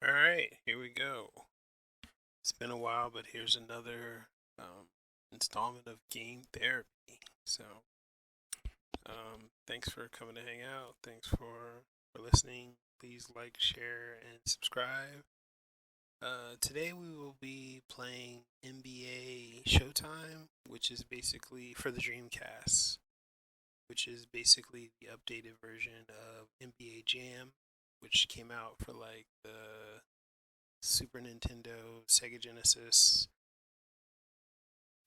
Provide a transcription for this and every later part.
All right, here we go. It's been a while, but here's another installment of game therapy. So, thanks for coming to hang out. Thanks for listening. Please like, share, and subscribe. Today we will be playing NBA Showtime, which is basically for the Dreamcast, which is basically the updated version of NBA Jam, which came out for like the Super Nintendo, Sega Genesis,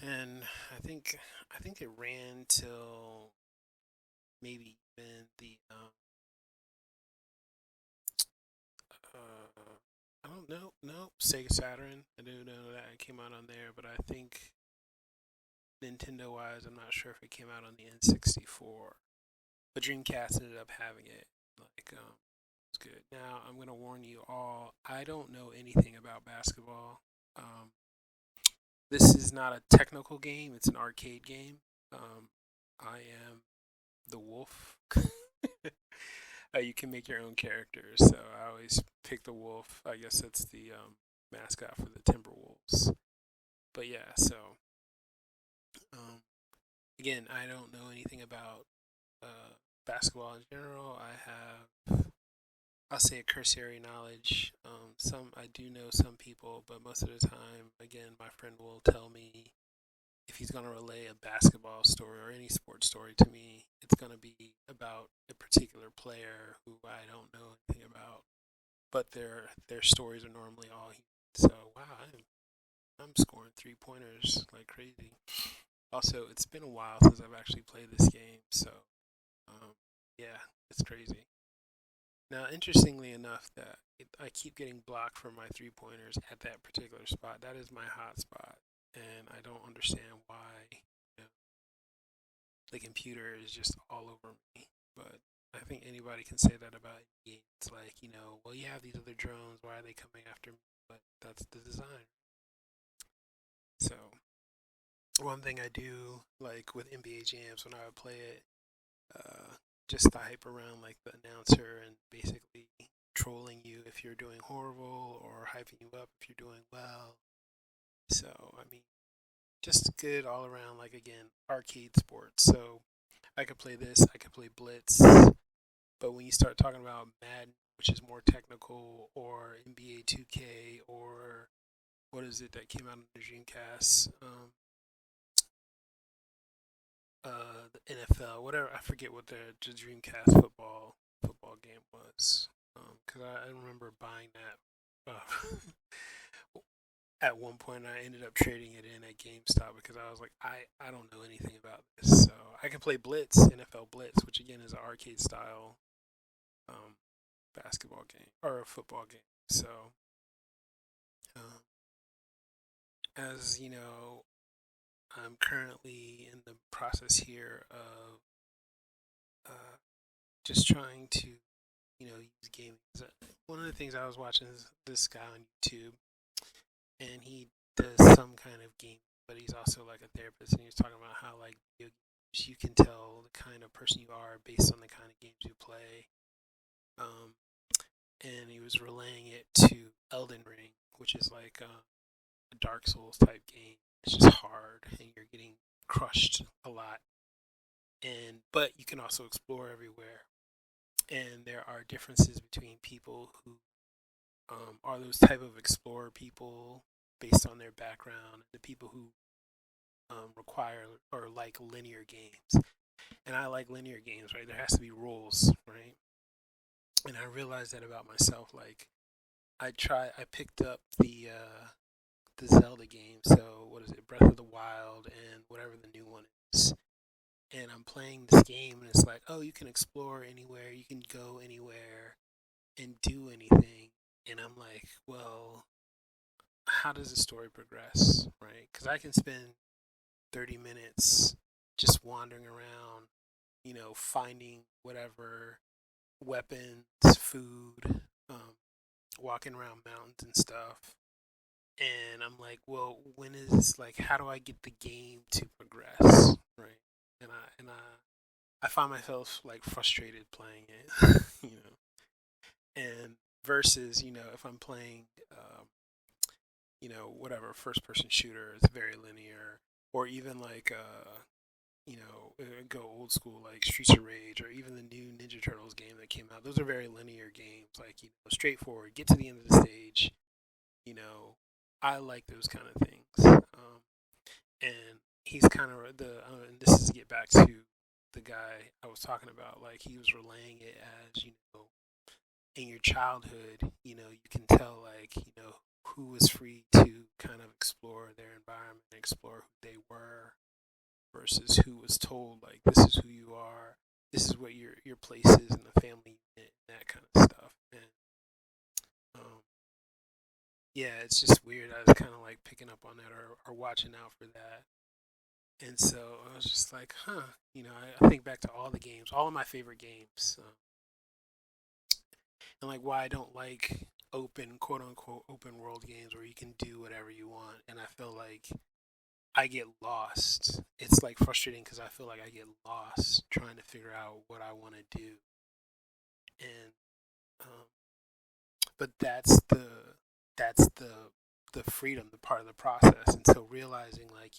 and I think it ran till maybe even the I don't know, no, Sega Saturn. I do know that it came out on there, but I think Nintendo wise, I'm not sure if it came out on the N64. But Dreamcast ended up having it. It's good. Now I'm gonna warn you all. I don't know anything about basketball. Um, This is not a technical game, it's an arcade game. I am the wolf. You can make your own characters, so I always pick the wolf. I guess that's the mascot for the Timberwolves. But yeah, so um, again, I don't know anything about basketball in general. I'll say a cursory knowledge. Some I do know some people, but most of the time, again, my friend will tell me if he's going to relay a basketball story or any sports story to me, it's going to be about a particular player who I don't know anything about. But their stories are normally all human. So wow, I'm scoring 3 pointers like crazy. Also, it's been a while since I've actually played this game, so um, yeah, it's crazy. Now, interestingly enough, I keep getting blocked from my 3 pointers at that particular spot. That is my hot spot, and I don't understand why. You know, the computer is just all over me. But I think anybody can say that about games. It's like, well, you have these other drones. Why are they coming after me? But that's the design. So one thing I do like with NBA jams when I would play it, just to hype around like the announcer and basically trolling you if you're doing horrible or hyping you up if you're doing well. So I mean, just good all around. Like again, arcade sports. So I could play this. I could play Blitz. But when you start talking about Madden, which is more technical, or NBA 2K, or what is it that came out on the Dreamcast? The NFL, whatever. I forget what the Dreamcast football game was. Because I remember buying that at one point. I ended up trading it in at GameStop because I was like, I don't know anything about this. So I can play Blitz, NFL Blitz, which again is an arcade style um, basketball game or a football game. So, um, as you know, I'm currently in the process here of uh, just trying to, use gaming. One of the things I was watching is this guy on YouTube, and he does some kind of game, but he's also like a therapist, and he was talking about how like video games, you can tell the kind of person you are based on the kind of games you play. Um, and he was relaying it to Elden Ring, which is like a Dark Souls type game. It's just hard, and you're getting crushed a lot. And but you can also explore everywhere. And there are differences between people who are those type of explorer people based on their background, and the people who require or like linear games. And I like linear games, right? There has to be rules, right? And I realized that about myself. Like I picked up the Zelda game. So what is it? Breath of the Wild and whatever the new one is. And I'm playing this game, and it's like, oh, you can explore anywhere, you can go anywhere, and do anything. And I'm like, well, how does the story progress, right? Because I can spend 30 minutes just wandering around, finding whatever weapons, food, walking around mountains and stuff. And I'm like, well, when is like, how do I get the game to progress, right? And I find myself like frustrated playing it, you know. And versus if I'm playing whatever first person shooter, it's very linear, or even like go old school like Streets of Rage, or even the new Ninja Turtles game that came out. Those are very linear games, like straightforward. Get to the end of the stage. You know, I like those kind of things. And he's kind of and this is to get back to the guy I was talking about. Like he was relaying it as in your childhood, you can tell like who was free to kind of explore their environment, explore who they were, versus who was told like this is who you are, this is what your place is in the family unit, and that kind of stuff. And um, yeah, it's just weird. I was kind of like picking up on that, or watching out for that. And so I was just like, huh, I think back to all the games, all of my favorite games, and like why I don't like open, quote unquote, open world games where you can do whatever you want. And I feel like I get lost. It's like frustrating because I feel like I get lost trying to figure out what I want to do. And um, but that's the freedom, the part of the process. And so realizing like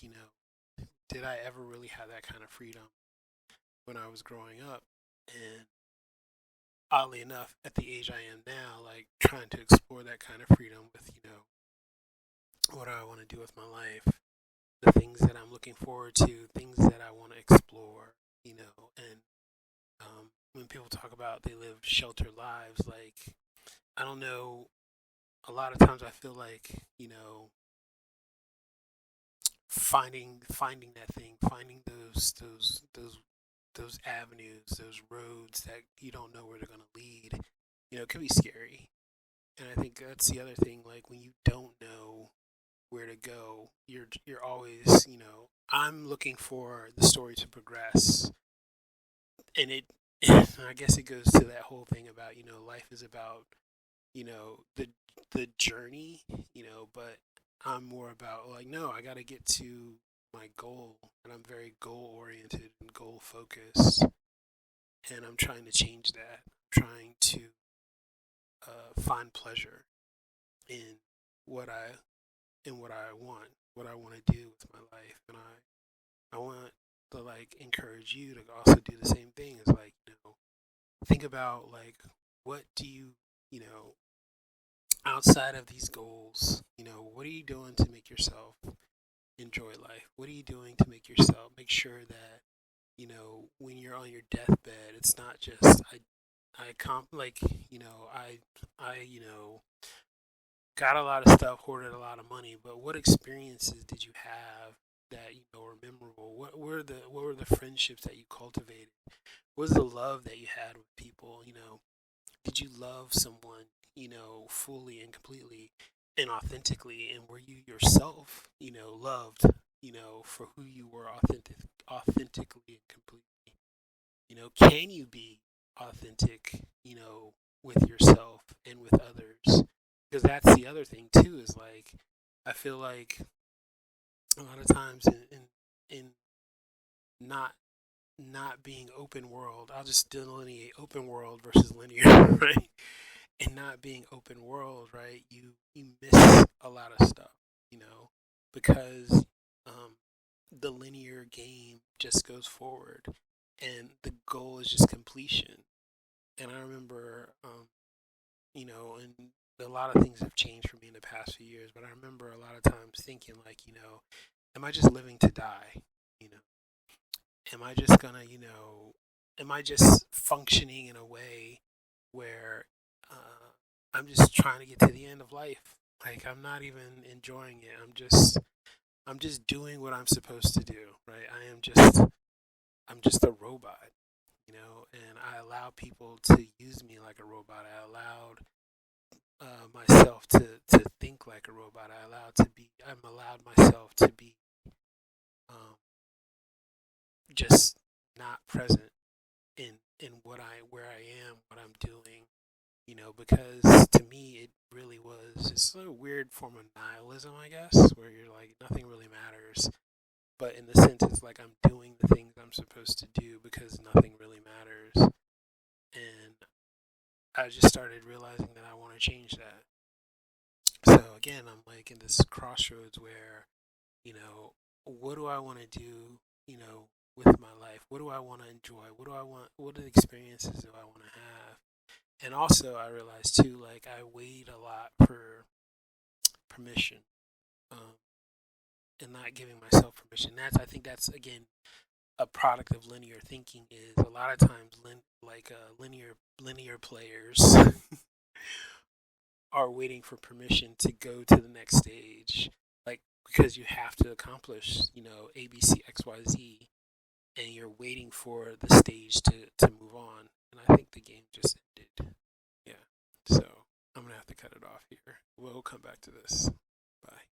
did I ever really have that kind of freedom when I was growing up? And oddly enough, at the age I am now, like trying to explore that kind of freedom with what I want to do with my life, the things that I'm looking forward to, things that I want to explore, and when people talk about they live sheltered lives, like I don't know, a lot of times I feel like finding that thing, finding those avenues, those roads that you don't know where they're gonna lead, it can be scary. And I think that's the other thing. Like when you don't know where to go, you're always I'm looking for the story to progress, and it. I guess it goes to that whole thing about life is about the journey, but I'm more about like no, I got to get to my goal, and I'm very goal oriented and goal focused, and I'm trying to change that. I'm trying to find pleasure in what I what I want, what I want to do with my life, and I want to like encourage you to also do the same thing. Is like think about like what do you know outside of these goals, what are you doing to make yourself enjoy life? What are you doing to make sure that when you're on your deathbed, it's not just I comp like I got a lot of stuff, hoarded a lot of money, but what experiences did you have that were memorable? What were the friendships that you cultivated? What was the love that you had with people? Did you love someone fully and completely and authentically, and were you yourself loved for who you were authentically and completely? Can you be authentic with yourself and with others? Because that's the other thing too, is like I feel like a lot of times in not not being open world, I'll just delineate open world versus linear, right? And not being open world, right? You miss a lot of stuff, because um, the linear game just goes forward, and the goal is just completion. And I remember, and a lot of things have changed for me in the past few years, but I remember a lot of times thinking like, am I just living to die? You know, am I just gonna, am I just functioning in a way where I'm just trying to get to the end of life? Like I'm not even enjoying it. I'm just doing what I'm supposed to do, right? I'm just a robot, and I allow people to use me like a robot. I allowed myself to think like a robot. I'm allowed myself to be um, just not present in where I am, what I'm doing, because to me it really was it's a weird form of nihilism, I guess, where you're like nothing really matters. But in the sense, it's like I'm doing the things I'm supposed to do because nothing really matters. And I just started realizing that I want to change that. So again, I'm like in this crossroads where, what do I want to do, with my life? What do I want to enjoy? What do I want? What experiences do I want to have? And also, I realized too, like I wait a lot for permission, um, and not giving myself permission. I think that's again a product of linear thinking. Is a lot of times, linear players are waiting for permission to go to the next stage, like because you have to accomplish, A, B, C, X, Y, Z, and you're waiting for the stage to move on. And I think the game just ended. Yeah. So I'm gonna have to cut it off here. We'll come back to this. Bye.